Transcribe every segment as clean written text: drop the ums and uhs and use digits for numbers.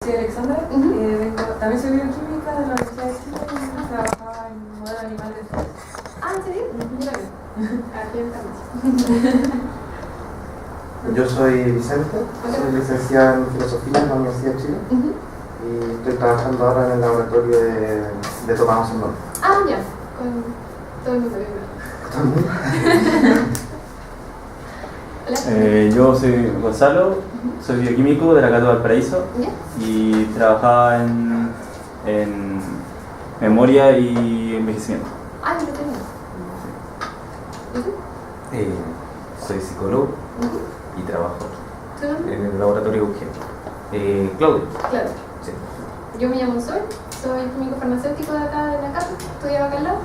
Soy Alexandra, también soy bioquímica de la Universidad de Chile y trabajaba en modelo animal de estrés. Ah, ¿en serio? Yo también. Aquí en Francia. Yo soy Vicente, soy licenciado en Filosofía en la Universidad de Chile y estoy trabajando ahora en el laboratorio de Tomás Osandón. Ah, ya, con todo el mundo. ¿Todo el mundo? Hola. Yo soy Gonzalo, soy bioquímico de la Cato Valparaíso y trabajaba en memoria y envejecimiento. Ah, yo lo tenía. ¿Y tú? Soy psicólogo y trabajo ¿Tu nombre? en el laboratorio Eugenio. Claudio. Claro. Sí. Yo me llamo Sol, soy químico farmacéutico de acá de la Cato, estudiaba acá al lado.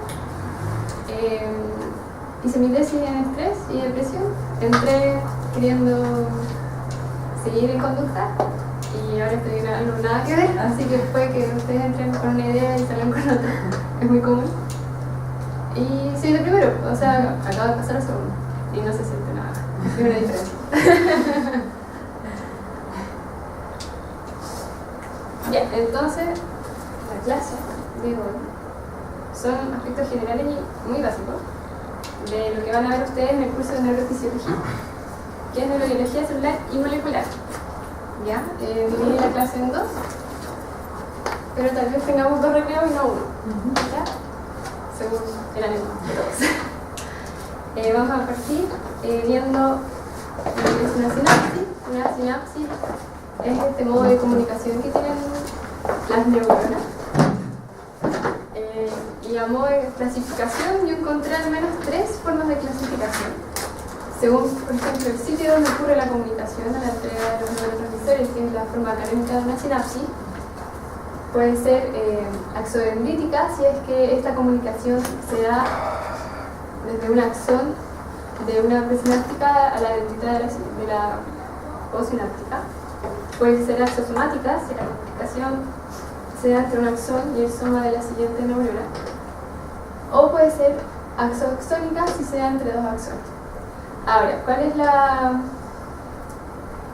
Hice mi tesis en estrés y depresión. Entré queriendo seguir en conducta y ahora estoy en algo nada que ver, así que puede que ustedes entren con una idea y salgan con otra. Es muy común. Y soy de primero, o sea, acabo de pasar a segundo y no se siente nada. Es una diferencia. Bien, entonces la clase de hoy son aspectos generales y muy básicos de lo que van a ver ustedes en el curso de neurofisiología, que es neurobiología celular y molecular. ¿Ya? Dividí la clase en dos, pero tal vez tengamos dos recreos y no uno. ¿Ya? Según el ánimo de todos. Vamos a partir viendo lo que es una sinapsis. Una sinapsis es este modo de comunicación que tienen las neuronas. Y a modo de clasificación, yo encontré al menos 3 formas de clasificación. Según, por ejemplo, el sitio donde ocurre la comunicación a la entrega de los neurotransmisores, que es la forma académica de una sinapsis, puede ser axodendrítica, si es que esta comunicación se da desde un axón de una presináptica a la dendrita de la postsináptica. Puede ser axosomática, si la comunicación se da entre un axón y el soma de la siguiente neurona. O puede ser axoaxónica si se da entre dos axones. Ahora, ¿cuál es la...?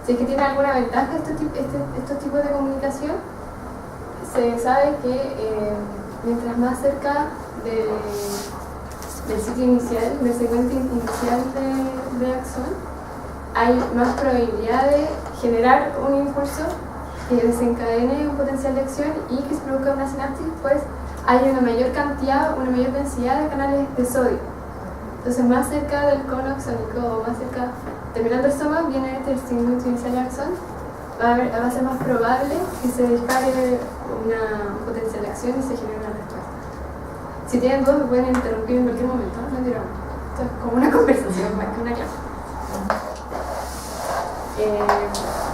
Si es que tiene alguna ventaja estos tipos de comunicación, se sabe que mientras más cerca del sitio inicial, del segmento inicial de axón, hay más probabilidad de generar un impulso que desencadene un potencial de acción y que se produzca una sinapsis, pues hay una mayor cantidad, una mayor densidad de canales de sodio. Entonces, más cerca del cono axónico o más cerca, terminando el soma, viene el segmento inicial del axón, va a ser más probable que se dispare un potencial de acción y se genere una respuesta. Si tienen dudas, me pueden interrumpir en cualquier momento, no dirán. Esto es como una conversación más que una clase.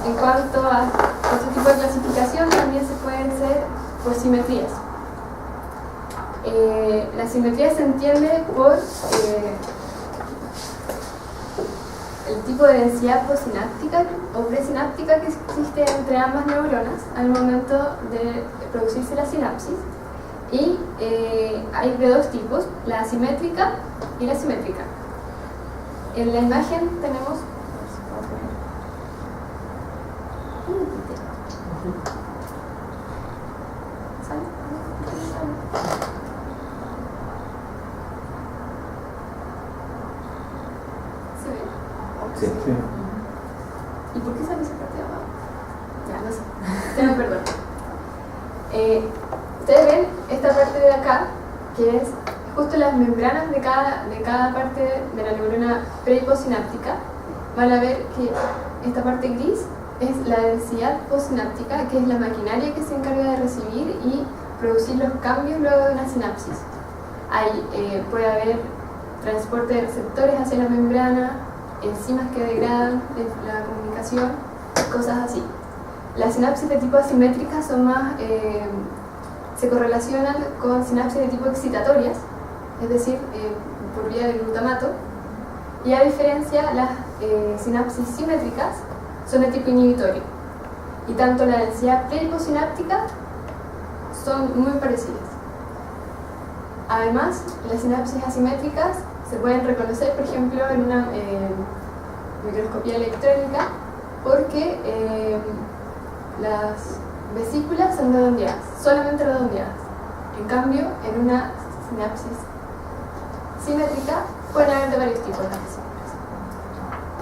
En cuanto a otro tipo de clasificación, también se puede hacer por simetrías. La simetría se entiende por el tipo de densidad postsináptica o presináptica que existe entre ambas neuronas al momento de producirse la sinapsis. Y hay de dos tipos, la asimétrica y la simétrica. En la imagen tenemos... ¿Se ve? Sí. Sí. ¿Y por qué sale esa parte de abajo? Ya, no sé. Te lo perdono. Ustedes ven esta parte de acá, que es justo las membranas de cada parte de la neurona pre- y postsináptica. Van a ver que esta parte gris es la densidad postsináptica, que es la maquinaria que se encarga de recibir y producir los cambios luego de una sinapsis. Puede haber transporte de receptores hacia la membrana, enzimas que degradan la comunicación, cosas así. Las sinapsis de tipo asimétrica son más, se correlacionan con sinapsis de tipo excitatorias, es decir, por vía del glutamato, y a diferencia las sinapsis simétricas son de tipo inhibitorio, y tanto la densidad pre- y postsináptica son muy parecidas. Además, las sinapsis asimétricas se pueden reconocer, por ejemplo, en una microscopía electrónica, porque las vesículas son redondeadas, solamente redondeadas. En cambio, en una sinapsis simétrica pueden haber de varios tipos las vesículas.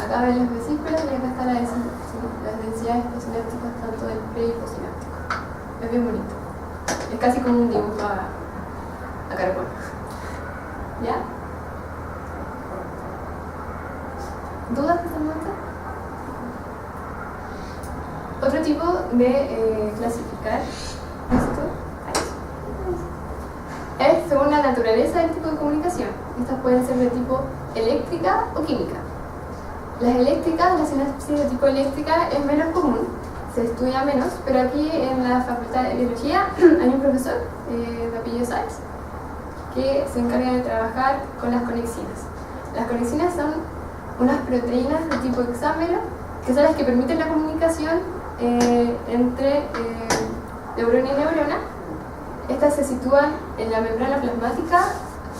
Acá ven las vesículas y acá están las densidades posinápticas tanto del pre y posináptico. Es bien bonito. Es casi como un dibujo a carbono. ¿Ya? ¿Dudas de este momento? Otro tipo de clasificar esto es según la naturaleza del tipo de comunicación. Estas pueden ser de tipo eléctrica o química. Las eléctricas, la sinapsis de tipo eléctrica es menos común, se estudia menos, pero aquí en la Facultad de Biología hay un profesor de apellido Sachs que se encarga de trabajar con las conexinas. Las conexinas son unas proteínas de tipo hexámero que son las que permiten la comunicación entre neurona y neurona. Estas se sitúan en la membrana plasmática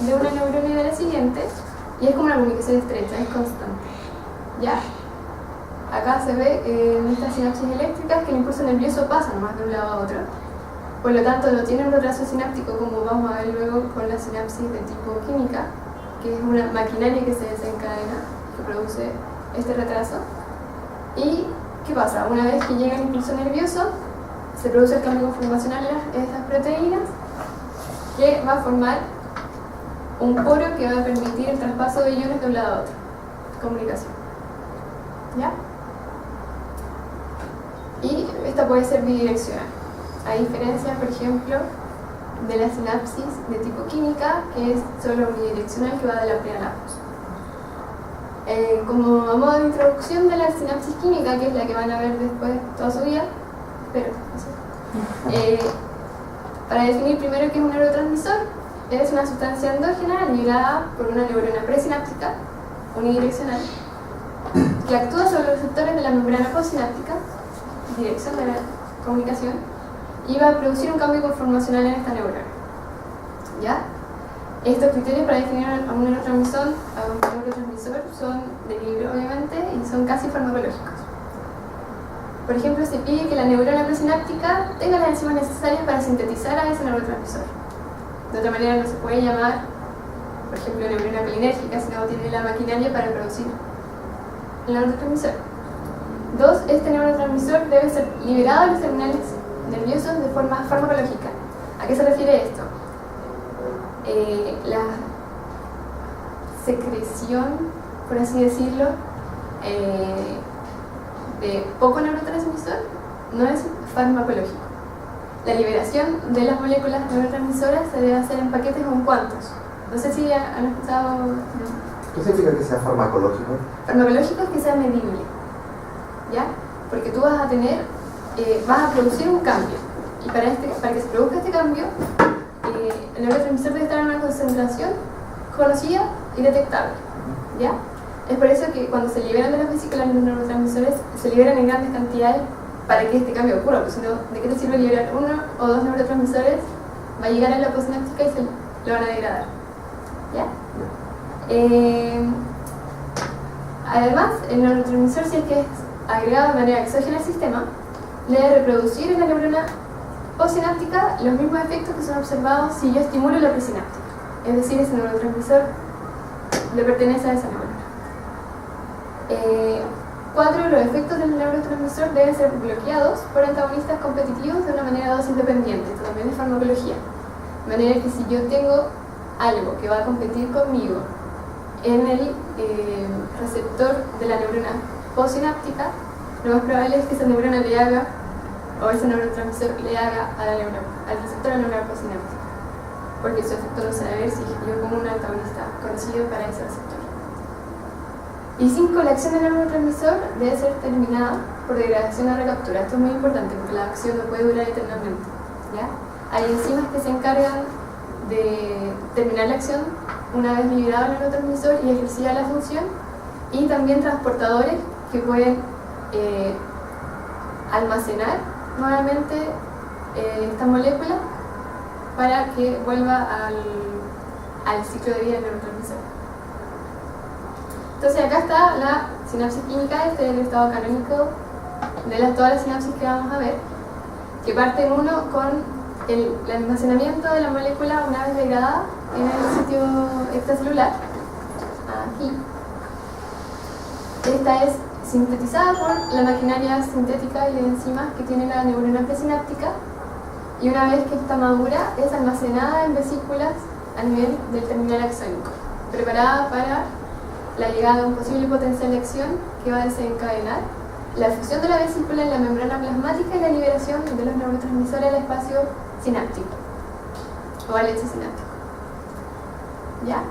de una neurona y de la siguiente, y es como una comunicación estrecha, es constante. ¿Ya? Acá se ve en estas sinapsis eléctricas que el impulso nervioso pasa nomás de un lado a otro. Por lo tanto, no tiene un retraso sináptico como vamos a ver luego con la sinapsis de tipo química, que es una maquinaria que se desencadena, que produce este retraso. ¿Y qué pasa? Una vez que llega el impulso nervioso, se produce el cambio conformacional de estas proteínas, que va a formar un poro que va a permitir el traspaso de iones de un lado a otro. Comunicación. ¿Ya? Y esta puede ser bidireccional. Hay diferencias, por ejemplo, de la sinapsis de tipo química, que es solo unidireccional, que va de la pre a la post. Como a modo de introducción de la sinapsis química, que es la que van a ver después toda su vida, pero para definir primero qué es un neurotransmisor, es una sustancia endógena liberada por una neurona presináptica unidireccional que actúa sobre los receptores de la membrana postsináptica, dirección de la comunicación, y va a producir un cambio conformacional en esta neurona. ¿Ya? Estos criterios para definir a un neurotransmisor son de libro, obviamente, y son casi farmacológicos. Por ejemplo, se pide que la neurona presináptica tenga las enzimas necesarias para sintetizar a ese neurotransmisor. De otra manera no se puede llamar, por ejemplo, neurona colinérgica si no tiene la maquinaria para producir el neurotransmisor. 2. Este neurotransmisor debe ser liberado de los terminales nerviosos de forma farmacológica. ¿A qué se refiere esto? La secreción, por así decirlo, de poco neurotransmisor no es farmacológico. La liberación de las moléculas neurotransmisoras se debe hacer en paquetes o en cuantos. No sé si han escuchado. ¿Qué significa que sea farmacológico? Farmacológico es que sea medible, ¿ya? Porque tú vas a tener, vas a producir un cambio, y para que se produzca este cambio, el neurotransmisor debe estar en una concentración conocida y detectable, ¿ya? Es por eso que cuando se liberan de las vesículas los neurotransmisores se liberan en grandes cantidades para que este cambio ocurra, porque si no, ¿de qué te sirve liberar uno o dos neurotransmisores? Va a llegar a la postsináptica y se lo van a degradar, ¿ya? Además, el neurotransmisor, si es que es agregado de manera exógena al sistema, debe reproducir en la neurona postsináptica los mismos efectos que son observados si yo estimulo la presináptica. Es decir, ese neurotransmisor le pertenece a esa neurona. 4. Los efectos del neurotransmisor deben ser bloqueados por antagonistas competitivos de una manera dosis dependiente. Esto también es farmacología. De manera que si yo tengo algo que va a competir conmigo en el receptor de la neurona postsináptica, lo más probable es que esa neurona le haga, o ese neurotransmisor le haga a la neurona, al receptor de la neurona postsináptica, porque su efecto no se va a ver si yo como un antagonista conocido para ese receptor. Y 5. La acción del neurotransmisor debe ser terminada por degradación o recaptura. Esto es muy importante porque la acción no puede durar eternamente, ¿ya? Hay enzimas que se encargan de terminar la acción una vez liberado el neurotransmisor y ejercida la función, y también transportadores que pueden almacenar nuevamente esta molécula para que vuelva al ciclo de vida del neurotransmisor. Entonces acá está la sinapsis química, este es el estado canónico todas las sinapsis que vamos a ver, que parten uno con el almacenamiento de la molécula una vez degradada en el sitio extracelular. Aquí. Esta es sintetizada por la maquinaria sintética y de enzimas que tiene la neurona presináptica, y una vez que está madura es almacenada en vesículas a nivel del terminal axónico, preparada para la llegada de un posible potencial de acción que va a desencadenar la fusión de la vesícula en la membrana plasmática y la liberación de los neurotransmisores al espacio sináptico o al lecho sináptico. ¿Ya?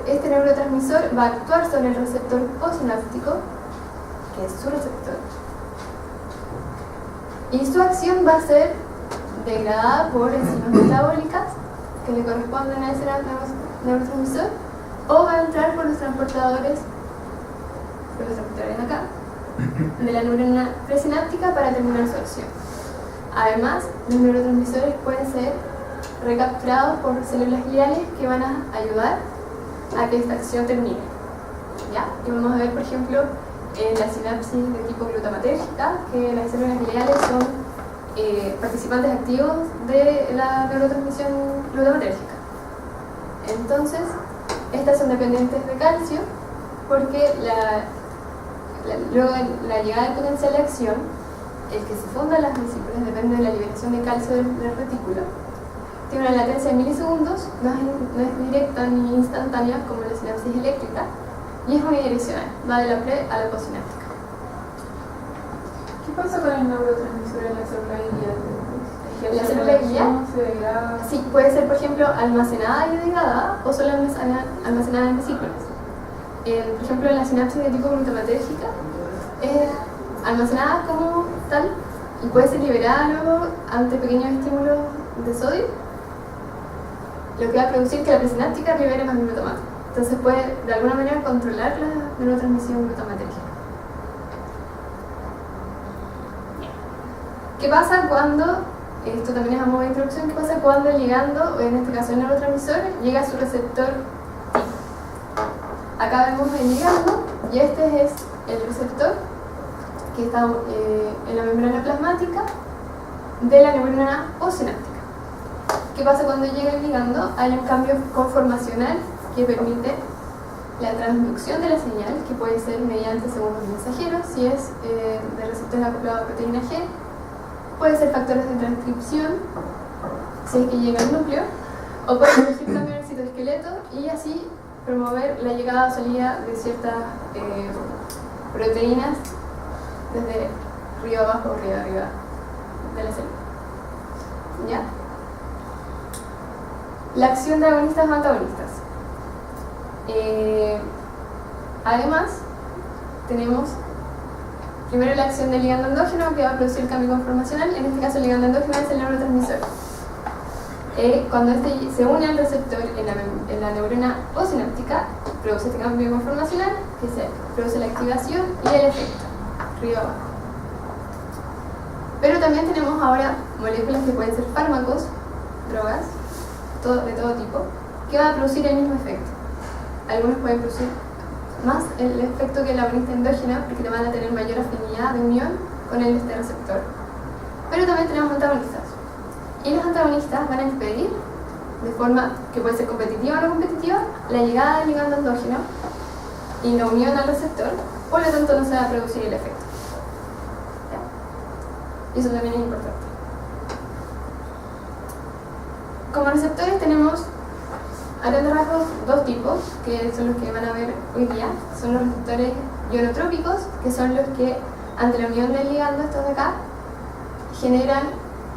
Este neurotransmisor va a actuar sobre el receptor posináptico, que es su receptor, y su acción va a ser degradada por enzimas metabólicas que le corresponden a ese neurotransmisor, o va a entrar por los transportadores acá de la neurona presináptica para terminar su acción. Además, los neurotransmisores pueden ser recapturados por células gliales que van a ayudar a que esta acción termine. ¿Ya? Y vamos a ver, por ejemplo, en la sinapsis de tipo glutamatérgica, que las células gliales son participantes activos de la neurotransmisión glutamatérgica. Entonces, estas son dependientes de calcio porque luego de la llegada del potencial de acción, el que se funda en las vesículas depende de la liberación de calcio del retículo. Tiene una latencia de milisegundos, no es directa ni instantánea como la sinapsis eléctrica, y es unidireccional, va de la pre a la postsináptica. ¿Qué pasa con el neurotransmisor en la célula glial? ¿La célula glial? ¿Se degrada? Sí, puede ser, por ejemplo, almacenada y degradada o solo almacenada en vesículas. Por ejemplo, en la sinapsis de tipo glutamatérgica es almacenada como tal y puede ser liberada luego ante pequeños estímulos de sodio, lo que va a producir que la presináptica libere más glutamato. Entonces puede de alguna manera controlar la neurotransmisión glutamatérgica. ¿Qué pasa cuando, esto también es a modo de introducción, qué pasa cuando el ligando, o en este caso el neurotransmisor, llega a su receptor tipo? Acá vemos el ligando y este es el receptor que está en la membrana plasmática de la neurona postsináptica. ¿Qué pasa cuando llega el ligando? Hay un cambio conformacional que permite la transducción de la señal, que puede ser mediante segundos mensajeros, si es de receptores acoplados a proteína G, puede ser factores de transcripción, si es que llega al núcleo, o puede producir cambio en el citoesqueleto y así promover la llegada o salida de ciertas proteínas desde río abajo o río arriba de la célula. ¿Ya? La acción de agonistas o antagonistas. Además, tenemos primero la acción del ligando endógeno que va a producir el cambio conformacional. En este caso el ligando endógeno es el neurotransmisor. Cuando este se une al receptor en la neurona postsináptica, produce este cambio conformacional que se produce la activación y el efecto, río abajo. Pero también tenemos ahora moléculas que pueden ser fármacos, drogas, de todo tipo, que van a producir el mismo efecto. Algunos pueden producir más el efecto que la agonista endógena porque van a tener mayor afinidad de unión con este receptor. Pero también tenemos antagonistas. Y los antagonistas van a impedir, de forma que puede ser competitiva o no competitiva, la llegada del ligando endógeno y la unión al receptor, por lo tanto no se va a producir el efecto. ¿Ya? Y eso también es importante. Como receptores tenemos a grandes rasgos dos tipos, que son los que van a ver hoy día. Son los receptores ionotrópicos, que son los que ante la unión del ligando, estos de acá, generan,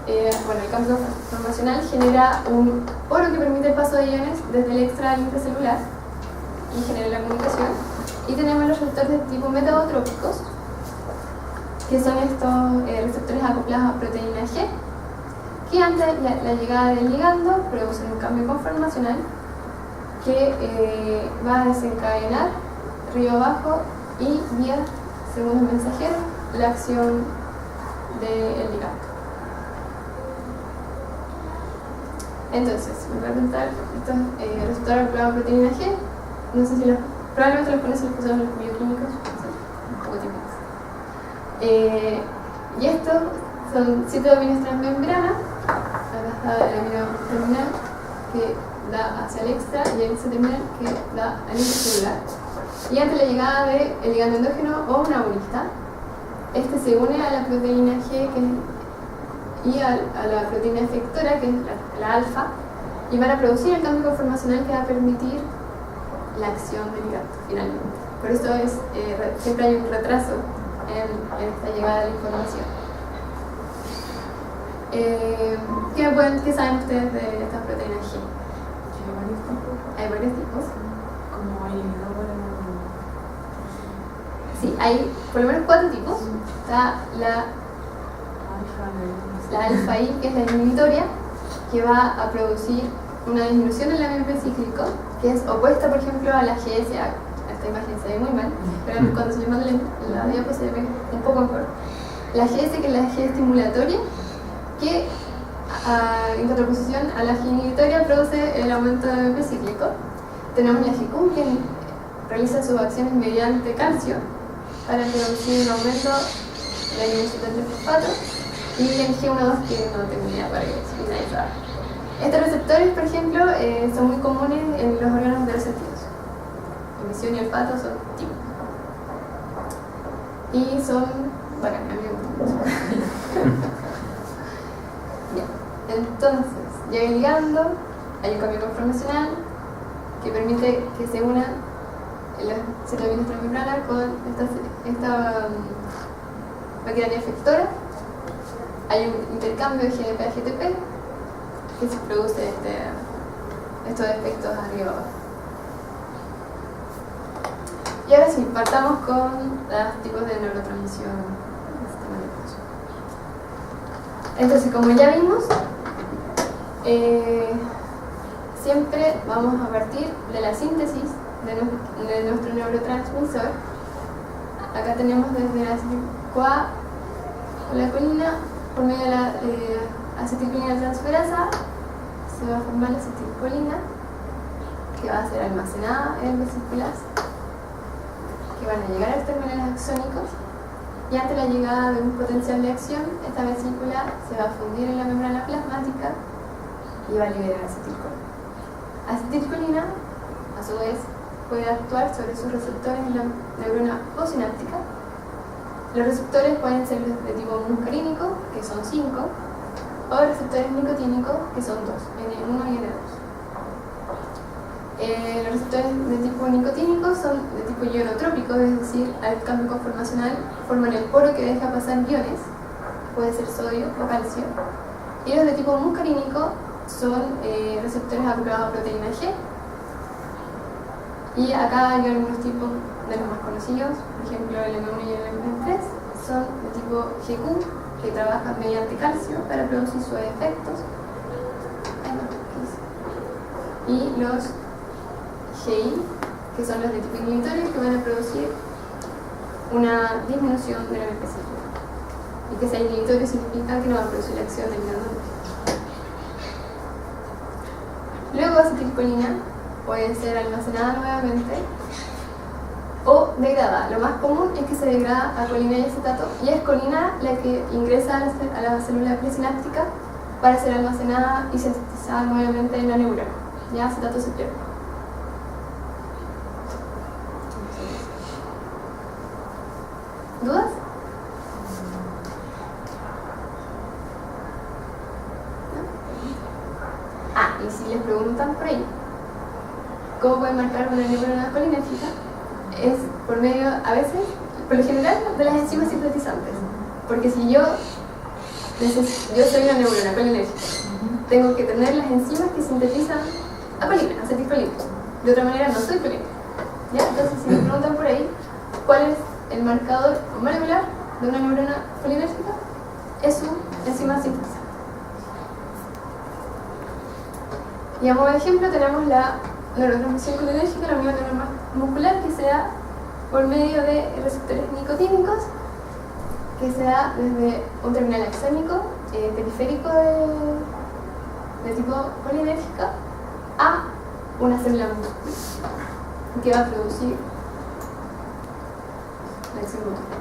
el cambio conformacional genera un poro que permite el paso de iones desde el extra al intracelular y genera la comunicación. Y tenemos los receptores de tipo metabotrópicos, que son estos receptores acoplados a proteína G, que ante la llegada del ligando producen un cambio conformacional que va a desencadenar río abajo y vía segundos mensajeros la acción del ligando. Entonces, me voy a preguntar estos receptores acoplados a proteína G, no sé si probablemente los conocen los que son los bioquímicos, un poco típicos. Y estos son 7 dominios transmembrana. Acá está el amino terminal que da hacia el extra y el C-terminal que da al intracelular. Y ante la llegada del ligando endógeno o un agonista, este se une a la proteína G y a la proteína efectora, que es la alfa, y van a producir el cambio conformacional que va a permitir la acción del ligando, finalmente. Por eso siempre hay un retraso en esta llegada de la información. ¿Qué saben ustedes de esta proteína G? Hay varios tipos. Como hay Sí, hay por lo menos 4 tipos. Está la alfa I, que es la inhibitoria, que va a producir una disminución en el AMP cíclico, que es opuesta, por ejemplo, a la GS. Esta imagen se ve muy mal, pero cuando se le manda la diapo se ve un poco mejor. La GS, que es la G estimulatoria, que en contraposición a la G inhibitoria produce el aumento del AMP cíclico. Tenemos la GQ, que realiza sus acciones mediante calcio para producir un aumento de la inhibición del fosfato, y el G1,2, que no tengo ni idea para qué es, nadie sabe. Estos receptores, por ejemplo, son muy comunes en los órganos de los sentidos. La visión y olfato son típicos. Y son bacanas, a mí me gustan. Bien, entonces, ya el ligando, hay un cambio conformacional que permite que se unan las células transmembranas con esta maquinaria efectora. Hay un intercambio de GNP a GTP que se produce estos efectos arriba abajo. Y ahora sí, partamos con los tipos de neurotransmisión del sistema nervioso. Entonces, como ya vimos, siempre vamos a partir de la síntesis de nuestro neurotransmisor. Acá tenemos desde la acetil-CoA con la colina, por medio de la acetilcolina transferasa se va a formar la acetilcolina, que va a ser almacenada en vesículas que van a llegar a los terminales axónicos, y ante la llegada de un potencial de acción, esta vesícula se va a fundir en la membrana plasmática y va a liberar acetilcolina. Acetilcolina, a su vez, puede actuar sobre sus receptores en la neurona postsináptica. Los receptores pueden ser de tipo muscarínico, que son 5, o receptores nicotínicos, que son 2, N1 y N2. Los receptores de tipo nicotínico son de tipo ionotrópico, es decir, al cambio conformacional forman el poro que deja pasar iones, puede ser sodio o calcio. Y los de tipo muscarínico son receptores acoplados a proteína G. Y acá hay algunos tipos de los más conocidos, por ejemplo el M1 y el M3, son de tipo GQ, que trabajan mediante calcio para producir sus efectos. Y los GI, que son los de tipo inhibitorio, que van a producir una disminución de la AMP cíclico. Y que sea inhibitorio significa que no va a producir la acción del ligando. Luego acetilcolina puede ser almacenada nuevamente o degradada. Lo más común es que se degrada a colina y acetato, y es colina la que ingresa a la célula presináptica para ser almacenada y sintetizada nuevamente en la neurona. Ya acetato se pierde. ¿Dudas? ¿No? Y si les preguntan por ahí, ¿cómo pueden marcar una neurona colinérgica? Es por medio, a veces, por lo general, de las enzimas sintetizantes. Porque si yo soy una neurona colinérgica, tengo que tener las enzimas que sintetizan colina, acetilcolina. De otra manera no soy colina. ¿Ya? Entonces, si me preguntan por ahí, ¿cuál es el marcador molecular de una neurona colinérgica? Es su enzima sintetizante. Y a modo de ejemplo tenemos la neurotransmisión colinérgica, la unión neuromuscular, que se da por medio de receptores nicotínicos, que se da desde un terminal axónico periférico de tipo colinérgica a una célula muscular, que va a producir la acción motora.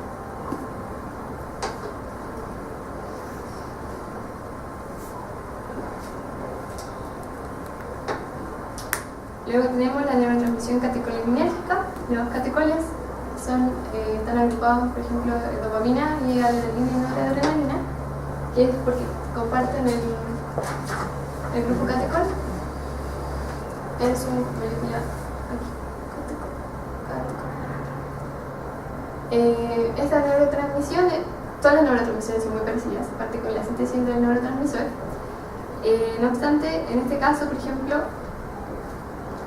Luego tenemos la neurotransmisión catecolinérgica. Los catecoles están agrupados, por ejemplo, de dopamina y adrenalina y noradrenalina, que es porque comparten el grupo catecol en su molécula aquí. Estas neurotransmisiones, todas las neurotransmisiones son muy parecidas, aparte con la síntesis del neurotransmisor. No obstante, en este caso, por ejemplo,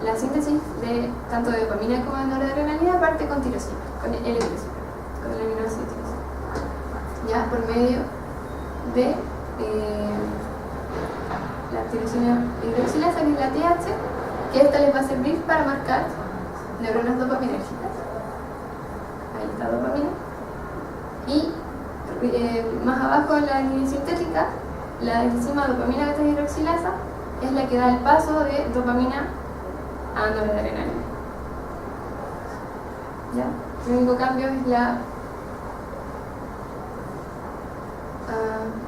la síntesis de tanto de dopamina como de noradrenalina parte con tirosina, con L-tirosina, con el aminoácido tirosina, ya por medio de la tirosina hidroxilasa, que es la TH, que esta les va a servir para marcar neuronas dopaminérgicas. Ahí está dopamina. Y más abajo en la línea sintética, la enzima dopamina beta hidroxilasa es la que da el paso de dopamina a noradrenalina. ¿Ya? El único cambio es la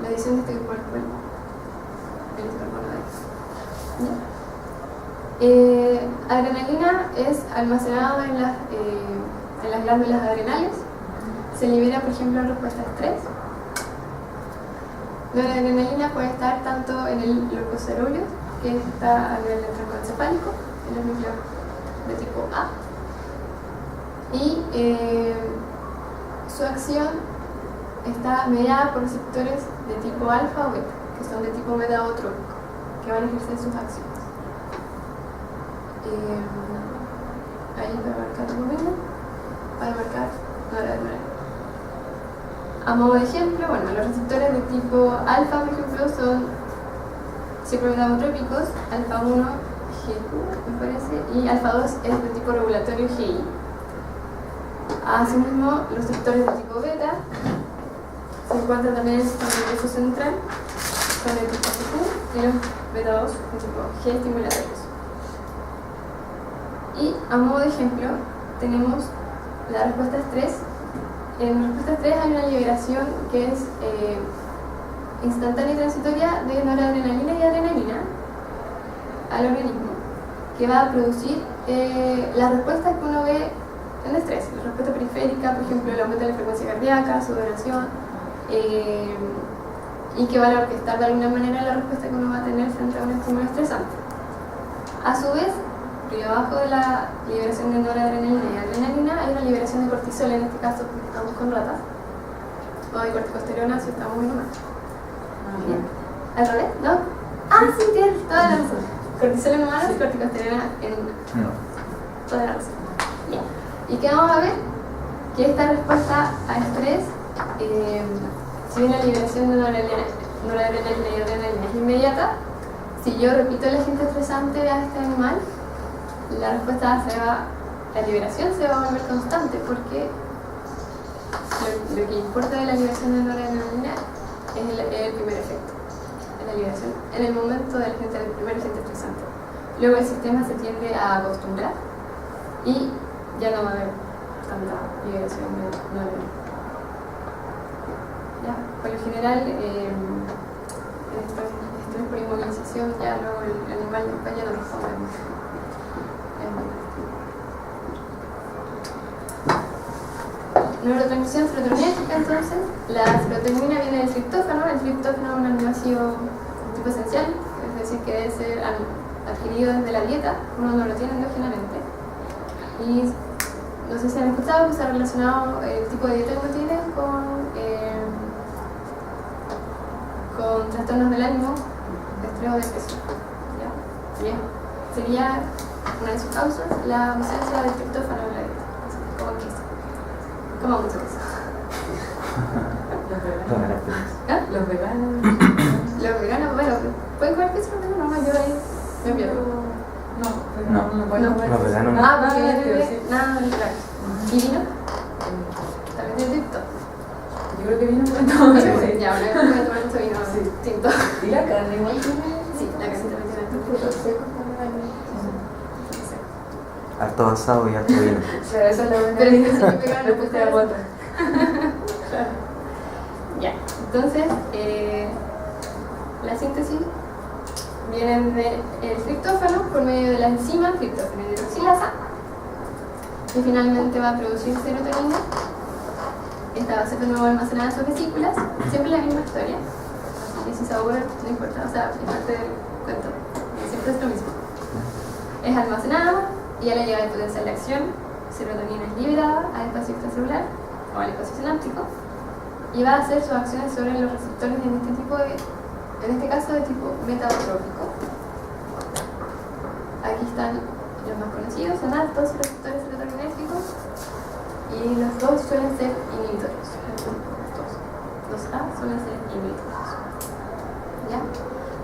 adición de este grupo al cuerpo, el carbono de adrenalina es almacenado en las glándulas adrenales. Se libera, por ejemplo, en respuesta a estrés. La adrenalina puede estar tanto en el glucocerebro, que está a nivel del tronco encefálico, en los núcleos de tipo A, y su acción está mediada por receptores de tipo alfa o beta, que son de tipo metabotrópico, que van a ejercer sus acciones. Ahí para marcar dopamina, para marcar noradrenalina. A modo de ejemplo, bueno, los receptores de tipo alfa, por ejemplo, son siempre metabotrópicos, alfa 1 GQ, me parece, y alfa 2 es de tipo regulatorio GI. Asimismo, los receptores de tipo beta se encuentran también en el sistema nervioso central, son de tipo CQ, y los beta 2 de tipo G estimulatorios. Y a modo de ejemplo, tenemos la respuesta a estrés. En la respuesta a estrés hay una liberación que es instantánea y transitoria de noradrenalina y adrenalina al organismo, que va a producir las respuestas que uno ve en estrés. La respuesta periférica, por ejemplo, el aumento de la frecuencia cardíaca, sudoración, y que va a orquestar de alguna manera la respuesta que uno va a tener frente a un estímulo estresante. A su vez, por debajo de la liberación de noradrenalina y adrenalina hay una liberación de cortisol, en este caso porque estamos con ratas, o de corticosterona si estamos en humanos. ¿Bien? ¿Al revés? ¿No? Ah, sí, tienes toda la razón. Cortisol en humanos y corticosterona en humanos. Toda la razón. Bien. ¿Y qué vamos a ver? Que esta respuesta a estrés, si bien la liberación de noradrenalina y adrenalina es inmediata, si yo repito el agente estresante a este animal, la respuesta la liberación se va a volver constante, porque lo que importa de la liberación de noradrenalina es el primer efecto, es la liberación en el momento del primer agente estresante. Luego el sistema se tiende a acostumbrar y ya no va a haber tanta liberación de noradrenalina. Ya, por lo general, esto es por inmovilización, ya luego el animal después ya no responde. Neurotransmisión serotoninérgica, entonces, la serotonina viene del triptófano. El triptófano es un aminoácido tipo esencial, es decir, que debe ser adquirido desde la dieta, uno no lo tiene endógenamente. Y no sé si han escuchado que se ha relacionado el tipo de dieta que uno tiene con trastornos del ánimo, estrés o depresión. ¿Ya? Bien. Sería una de sus causas la ausencia del triptófano en la dieta, como queso. Como mucho queso. ¿Ah? Los veganos. Los veganos, bueno, ¿pueden comer queso? No, yo ahí me pierdo. No pueden comer. Los veganos no. Ah, porque sí. nada, claro. ¿Y vino? También tiene triptófano. Yo creo que vino con todo. Sí. Ya, bueno, voy a tomar mucho vino tinto. ¿Y la carne igual tiene? Sí, la carne también tiene triptófano. Harto asado y harto vino. Claro, esa es la buena. Pero es que si me pegan Le puse la bota. Ya, entonces, la síntesis vienen del triptófano por medio de la enzima triptófano hidroxilasa, y finalmente va a producir serotonina. Esta va a ser de nuevo almacenada en sus vesículas, siempre la misma historia, así que si se aburre no importa, o sea, es parte del cuento, siempre es lo mismo. Es almacenada y a la llegada de potencial de acción, serotonina es liberada al espacio extracelular o al espacio sináptico y va a hacer sus acciones sobre los receptores en este caso de tipo metabotrópico. Aquí están los más conocidos, son altos receptores serotoninérgicos y los dos suelen ser inhibitorios. Los A suelen ser inhibitorios. ¿Ya?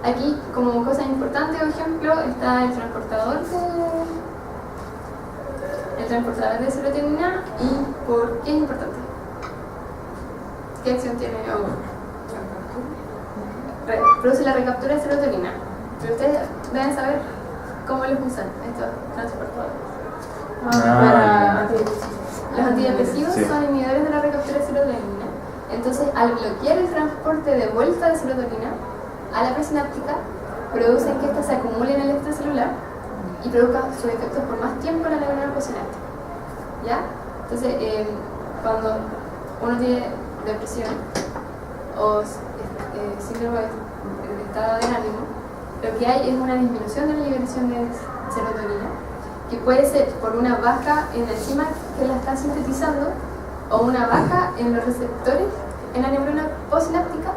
Aquí, como cosa importante, por ejemplo, está el transportador de serotonina. ¿Y por qué es importante? ¿Qué acción tiene? Produce la recaptura de serotonina. Pero ustedes deben saber cómo los usan estos transportadores. Los antidepresivos Sí. son inhibidores de la recaptura de serotonina. Entonces, al bloquear el transporte de vuelta de serotonina a la presináptica, producen que ésta se acumule en el extracelular y produzca sus efectos por más tiempo en la neurona postsináptica. ¿Ya? Entonces, cuando uno tiene depresión o síndrome de estado de ánimo, lo que hay es una disminución de la liberación de serotonina, que puede ser por una baja en la enzima que la está sintetizando o una baja en los receptores en la neurona postsináptica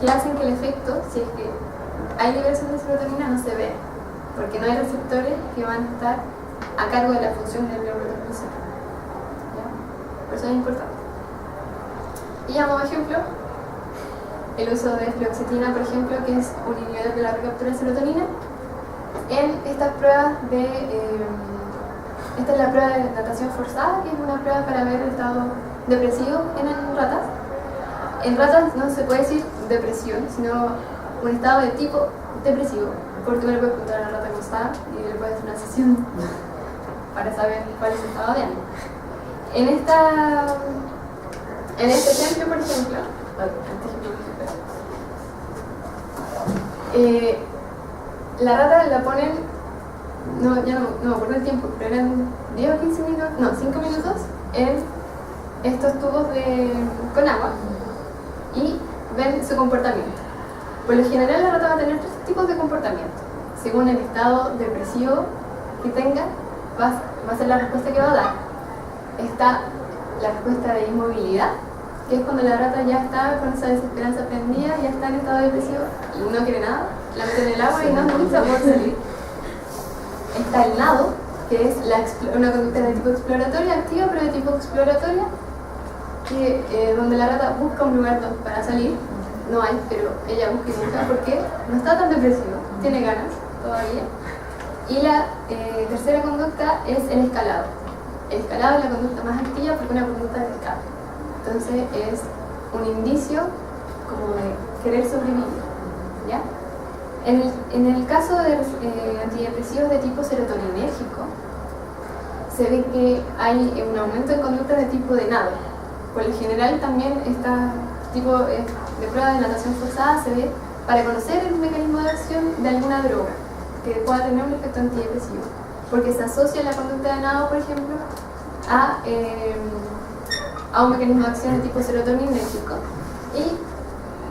que hacen que el efecto, si es que hay liberación de serotonina, no se vea, porque no hay receptores que van a estar a cargo de la función del neurotransmisor. Por eso es importante. Y como ejemplo, el uso de fluoxetina, por ejemplo, que es un inhibidor de la recaptura de serotonina, en estas pruebas esta es la prueba de natación forzada, que es una prueba para ver el estado depresivo en ratas. En ratas no se puede decir depresión, sino un estado de tipo depresivo, porque uno le puede preguntar a la rata cómo está y le puede hacer una sesión para saber cuál es su estado de ánimo. En este ejemplo, por ejemplo, la rata la ponen, ya no me acuerdo el tiempo, pero eran 10 o 15 minutos, no, 5 minutos en estos tubos con agua y ven su comportamiento. Por lo general la rata va a tener 3 tipos de comportamiento. Según el estado depresivo que tenga, va a ser la respuesta que va a dar. Está la respuesta de inmovilidad, que es cuando la rata ya está con esa desesperanza prendida, ya está en estado depresivo y no quiere nada, la mete en el agua y no lucha por salir. Está el nado, que es una conducta de tipo exploratoria, activa pero de tipo exploratoria, donde la rata busca un lugar para salir. No hay, pero ella busca y busca porque no está tan depresivo, tiene ganas todavía. Y la tercera conducta es el escalado. El escalado es la conducta más activa porque es una conducta de escape. Entonces es un indicio como de querer sobrevivir, ¿ya? En el caso de antidepresivos de tipo serotoninérgico, se ve que hay un aumento en conductas de tipo de nado. Por lo general también este tipo de prueba de natación forzada se ve para conocer el mecanismo de acción de alguna droga que pueda tener un efecto antidepresivo, porque se asocia la conducta de nado, por ejemplo, a un mecanismo de acción de tipo serotoninérgico. Y,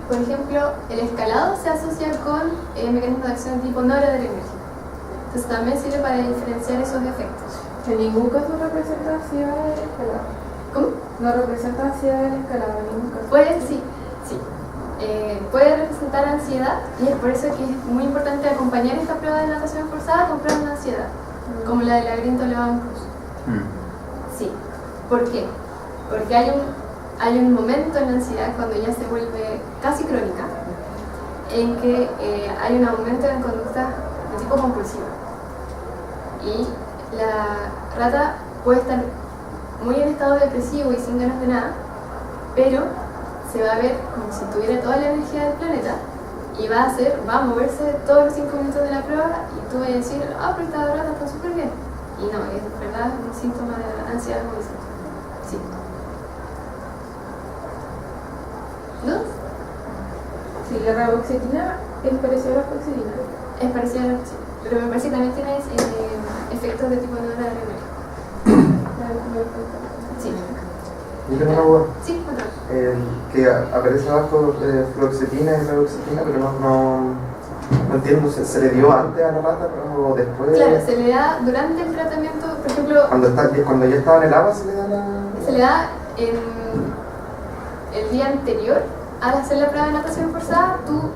por ejemplo, el escalado se asocia con mecanismos de acción de tipo noradrenérgico. Entonces también sirve para diferenciar esos efectos. En ningún caso representa ansiedad del escalado. ¿Cómo? No representa ansiedad del escalado en ningún caso. Puede, sí. Puede representar ansiedad y es por eso que es muy importante acompañar esta prueba de natación forzada con pruebas de ansiedad, como la del laberinto Levan-Cruz. Sí. ¿Por qué? Porque hay un momento en la ansiedad cuando ya se vuelve casi crónica, en que hay un aumento en conducta de tipo compulsiva. Y la rata puede estar muy en estado depresivo y sin ganas de nada, pero se va a ver como si tuviera toda la energía del planeta y va a moverse todos los 5 minutos de la prueba y tú vas a decir, pero esta rata está súper bien. Y no, es verdad un síntoma de ansiedad como ese. Sí. ¿No? Sí, la reboxetina es parecida a la fluoxetina. Es parecida a la depresión, pero me parece que también tienes efectos de tipo noradrenérgico. Sí. Yo tengo una duda. Sí, otra. Que aparece abajo fluoxetina y fluoxetina, pero no entiendo, ¿se le dio antes a la rata o después? Claro, se le da durante el tratamiento, por ejemplo, Cuando ya estaba en el agua se le da se le da el día anterior al hacer la prueba de natación forzada. Tú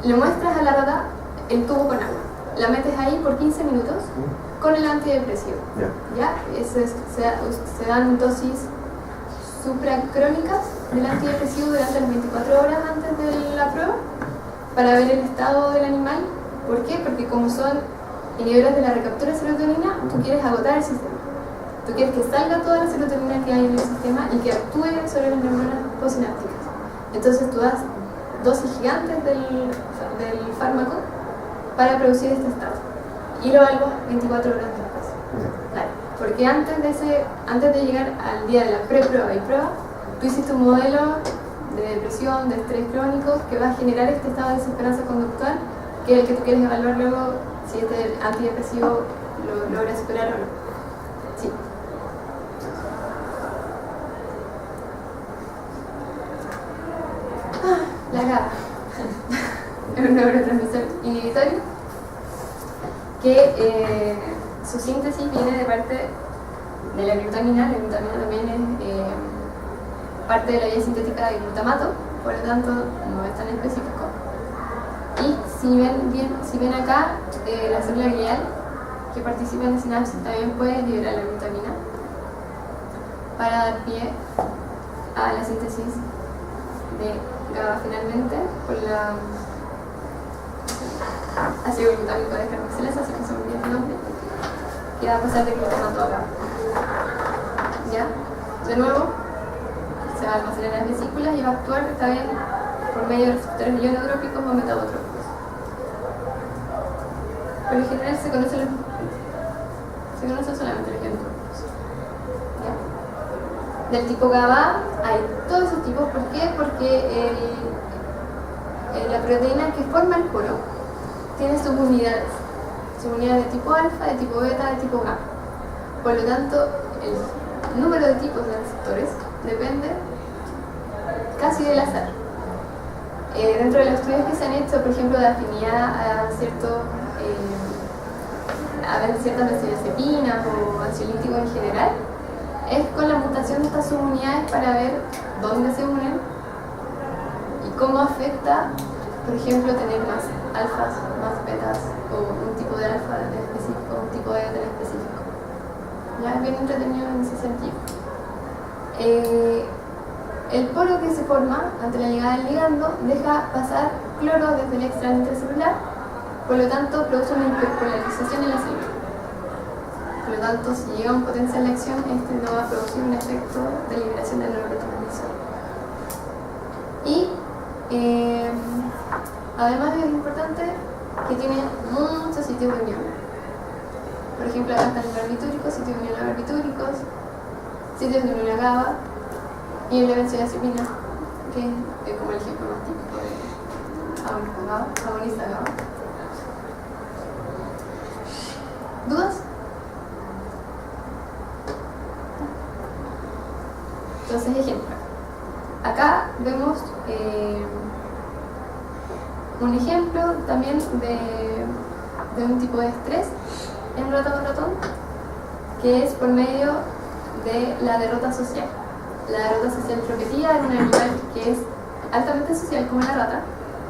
le muestras a la rata el tubo con agua, la metes ahí por 15 minutos con el antidepresivo. ¿Ya? Se dan dosis supracrónicas del antidepresivo durante las 24 horas antes de la prueba para ver el estado del animal. ¿Por qué? Porque como son inhibidores de la recaptura de serotonina, tú quieres agotar el sistema. Tú quieres que salga toda la serotonina que hay en el sistema y que actúe sobre las neuronas postsinápticas. Entonces tú das dosis gigantes del fármaco para producir este estado. Y lo evalúas 24 horas después. Claro, porque antes de llegar al día de la pre-prueba y prueba, tú hiciste un modelo de depresión, de estrés crónico, que va a generar este estado de desesperanza conductual, que es el que tú quieres evaluar luego si este antidepresivo lo logra superar o no. Sí. La GABA es un neurotransmisor inhibitorio que su síntesis viene de parte de la glutamina. La glutamina también es parte de la vía sintética del glutamato, por lo tanto no es tan específico. Y si ven acá, la célula glial que participa en la sinapsis también puede liberar la glutamina para dar pie a la síntesis de GABA finalmente por la ácido glutámico de carboxilasa, así que se me olvida el nombre, que va a pasar de glutamato a GABA. ¿Ya? De nuevo, se va a almacenar en las vesículas y va a actuar esta vez por medio de receptores ionotrópicos o metabotrópicos. Por lo general se conocen solamente los ionotrópicos. ¿Ya? Del tipo GABA hay todos esos tipos. ¿Por qué? Porque la proteína que forma el poro tiene subunidades de tipo alfa, de tipo beta, de tipo gamma. Por lo tanto, el número de tipos de receptores depende casi del azar. Dentro de los estudios que se han hecho, por ejemplo, de afinidad a ciertas benzodiazepinas o ansiolíticos en general, es con la mutación de estas subunidades para ver dónde se unen y cómo afecta, por ejemplo, tener más alfas, más betas, o un tipo de alfa en específico, un tipo de beta en específico. Ya es bien entretenido en ese sentido. El poro que se forma ante la llegada del ligando deja pasar cloro desde el extracto intracelular, por lo tanto produce una hiperpolarización en la célula. Por lo tanto, si llega un potencial de acción, este no va a producir un efecto de liberación del neurotransmisor. Y además es importante que tiene muchos sitios de unión. Por ejemplo, acá están los barbitúricos, sitios de unión a barbitúricos, sitios de unión a GABA y el de benzodiazepina, que es como el ejemplo más típico de agonista GABA. ¿Dudas? Entonces, ejemplo. Acá vemos un ejemplo también de un tipo de estrés en ratón, que es por medio de la derrota social. La derrota social prometida en un animal que es altamente social como la rata,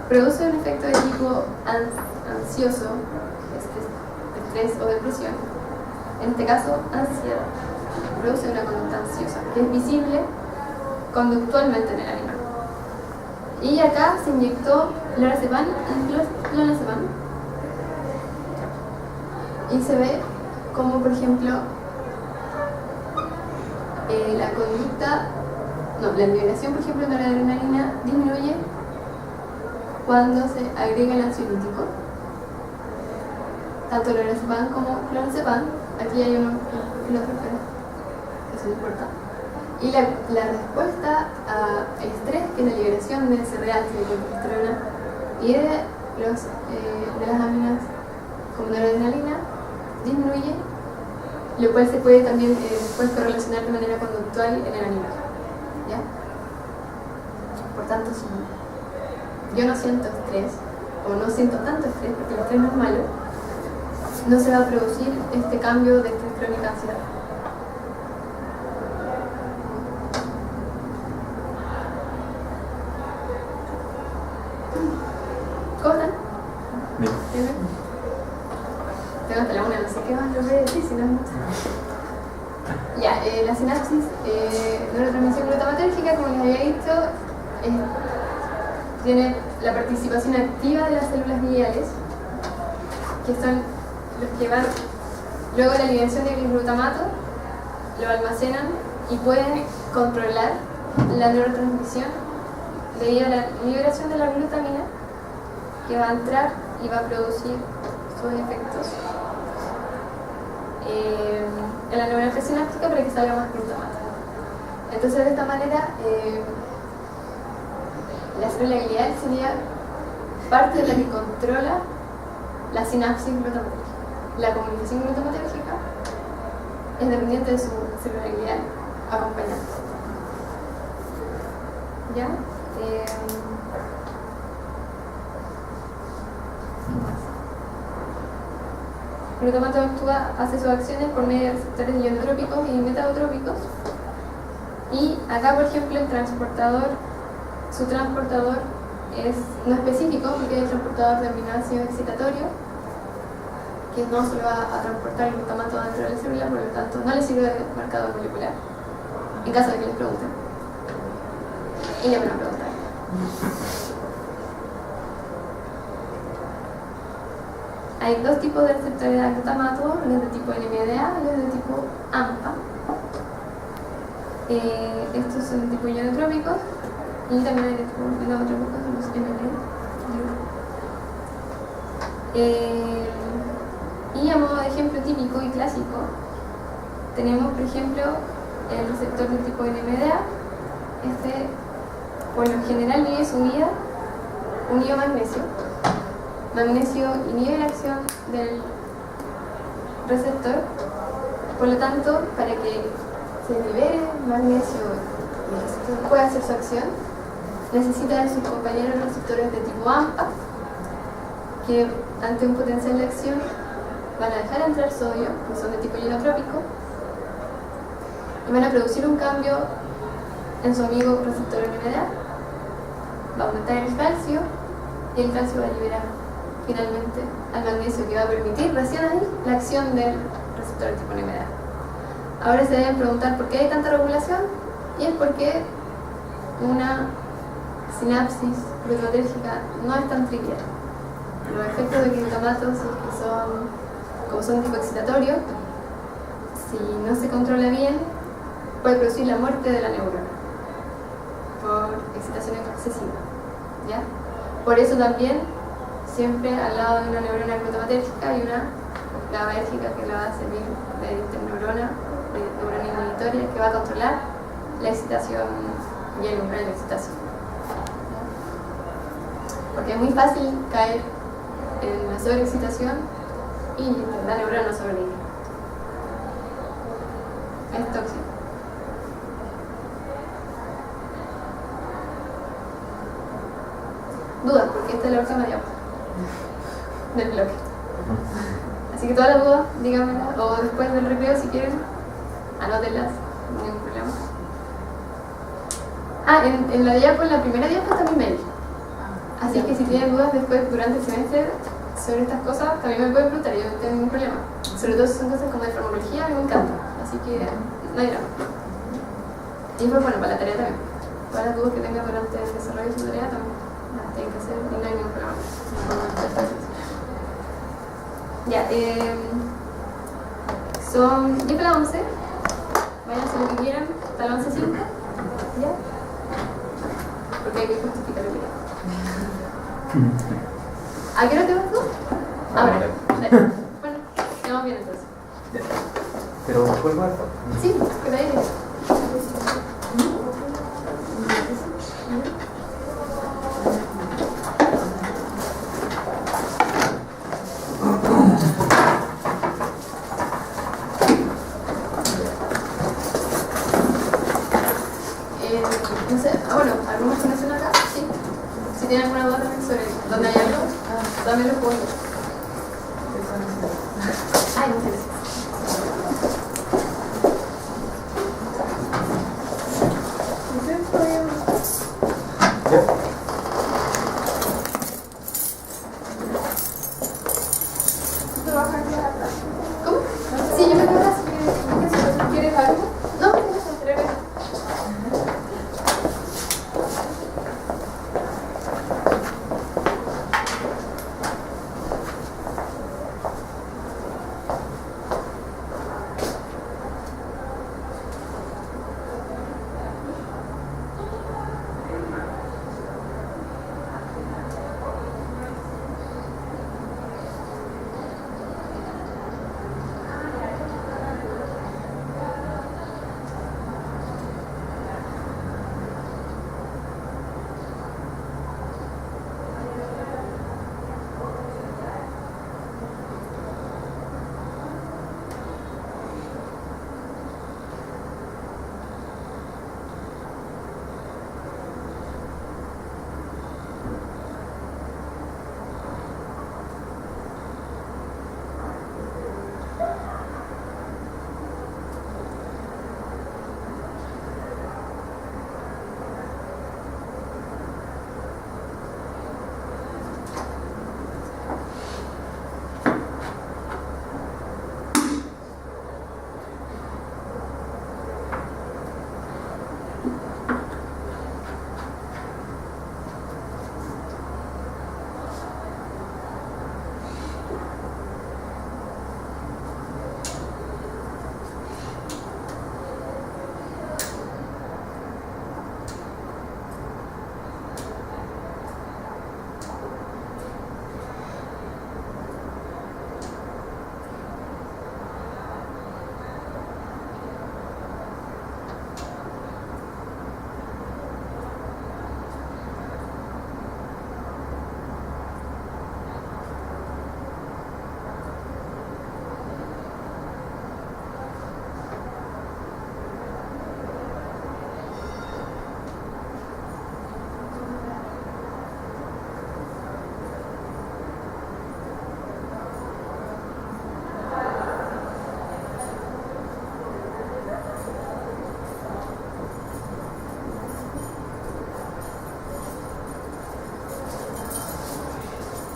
produce un efecto de tipo ansioso, estrés o depresión. En este caso, ansiedad. Produce una conducta ansiosa, que es visible conductualmente en el animal. Y acá se inyectó lorazepam y clonazepam. Y se ve como, por ejemplo, la liberación, por ejemplo, de la adrenalina disminuye cuando se agrega el ansiolítico. Tanto lorazepam como clonazepam. Aquí hay uno y otro, pero eso no importa. Y la respuesta a estrés, que es la liberación de cereales de progesterona y de de las aminas como noradrenalina disminuye, lo cual se puede también después correlacionar de manera conductual en el animal. ¿Ya? Por tanto, si yo no siento estrés, o no siento tanto estrés, porque el estrés no es malo, no se va a producir este cambio de estrés crónico a ansiedad. ¿Cómo están? Bien. ¿Bien? Tengo hasta la una, no sé qué más les voy a decir, si no es mucho. Ya, la sinapsis neurotransmisión glutamatérgica, como les había dicho, tiene la participación activa de las células gliales, que son los que van luego de la liberación del glutamato, lo almacenan y pueden controlar la neurotransmisión debido a la liberación de la glutamina, que va a entrar y va a producir sus efectos en la neurona presináptica para que salga más glutamato. Entonces, de esta manera, la célula glial sería parte de la que controla la sinapsis glutamatérgica. La comunicación glutamatérgica es dependiente de su célula glial acompañante. ¿Ya? El glutamato hace sus acciones por medio de receptores ionotrópicos y metatrópicos. Y acá, por ejemplo, su transportador no específico, porque es el transportador de aminoácidos excitatorios, que no se va a transportar el glutamato dentro de la célula, por lo tanto no le sirve de marcador molecular, en caso de que les pregunten. Y ya me lo preguntan. Hay dos tipos de receptores de glutamato, los de tipo NMDA y los de tipo AMPA. Estos son de tipo ionotrópicos y también hay de tipo menotrópicos, los MND. Y a modo de ejemplo típico y clásico, tenemos por ejemplo el receptor de tipo NMDA. Por lo general vive su vida unido a magnesio. Magnesio inhibe la acción del receptor, por lo tanto, para que se libere magnesio y el receptor pueda hacer su acción, necesita de sus compañeros receptores de tipo AMPA, que ante un potencial de acción van a dejar entrar sodio, que son de tipo ionotrópico, y van a producir un cambio en su amigo receptor NMDA, va a aumentar el calcio, y el calcio va a liberar finalmente al magnesio, que va a permitir recién ahí la acción del receptor tipo NMDA. Ahora se deben preguntar por qué hay tanta regulación, y es porque una sinapsis glutamatérgica no es tan trivial. Los efectos de glutamato, como son de tipo excitatorio, si no se controla bien, puede producir la muerte de la neurona por excitación excesiva. ¿Ya? Por eso también, siempre al lado de una neurona glutamatérgica hay una GABAérgica que le va a servir de interneurona, de neurona inhibitoria, que va a controlar la excitación y el umbral de la excitación. Porque es muy fácil caer en la sobreexcitación y la neurona no sobrevive. Es tóxico. Dudas, porque esta es la última diapositiva del bloque. Así que todas las dudas, díganmelas, o después del recreo si quieren, anótenlas, no hay ningún problema. En la primera diapo está mi mail. Así que si tienen dudas después durante el semestre sobre estas cosas, también me pueden preguntar, yo no tengo ningún problema. Sobre todo si son cosas como de farmacología, a mí me encanta. Así que no hay drama. Y pues bueno, para la tarea también. Todas las dudas que tengan durante el desarrollo de su tarea también las tienen que hacer y no hay ningún problema. Ya, son 10 para 11. Vayan a hacer lo que quieran, hasta las 11:05. ¿Ya? Porque hay que justificar el video. ¿A qué hora te vas tú? Ahora. Dale. Bueno, quedamos bien entonces. Pero vuelvo a Sí, que te digas. También los puedo hacer. Eso no sé. Ay, muchas gracias. ¿Cómo? Sí, yo me quedo atrás. ¿Quieres algo? No, no, no.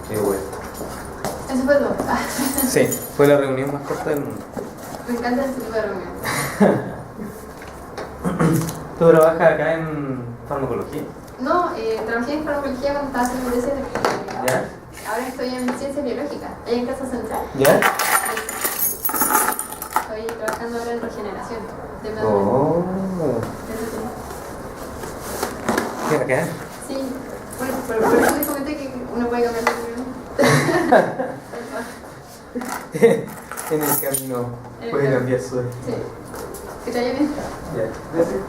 Qué bueno. Eso fue todo. Sí, fue la reunión más corta del mundo. Me encanta este tipo de reunión. ¿Tú trabajas acá en farmacología? No, trabajé en farmacología cuando estaba haciendo el DCN. ¿Ya? Ahora estoy en ciencia biológica, ahí en Casa Central. ¿Ya? Estoy trabajando ahora en regeneración. De medula. Oh. ¿Qué acá? Sí, bueno, por eso les comenté que uno puede cambiar de opinión. En el camino En el puede camino. cambiar su... Sí. Que te vaya bien. Ya, gracias.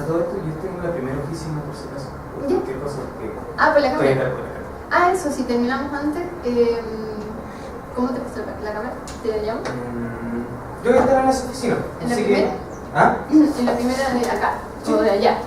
A todo esto yo tengo la primera oficina por si acaso. Ya. ¿Qué cosa? Ah, por la Estoy cámara. acá por acá. Ah, eso, si terminamos antes, ¿cómo te pasó la cámara? ¿Te llamo? Yo voy a estar en esa oficina. ¿En la así primera? que... ¿Ah? ¿En la primera de acá? ¿O de allá?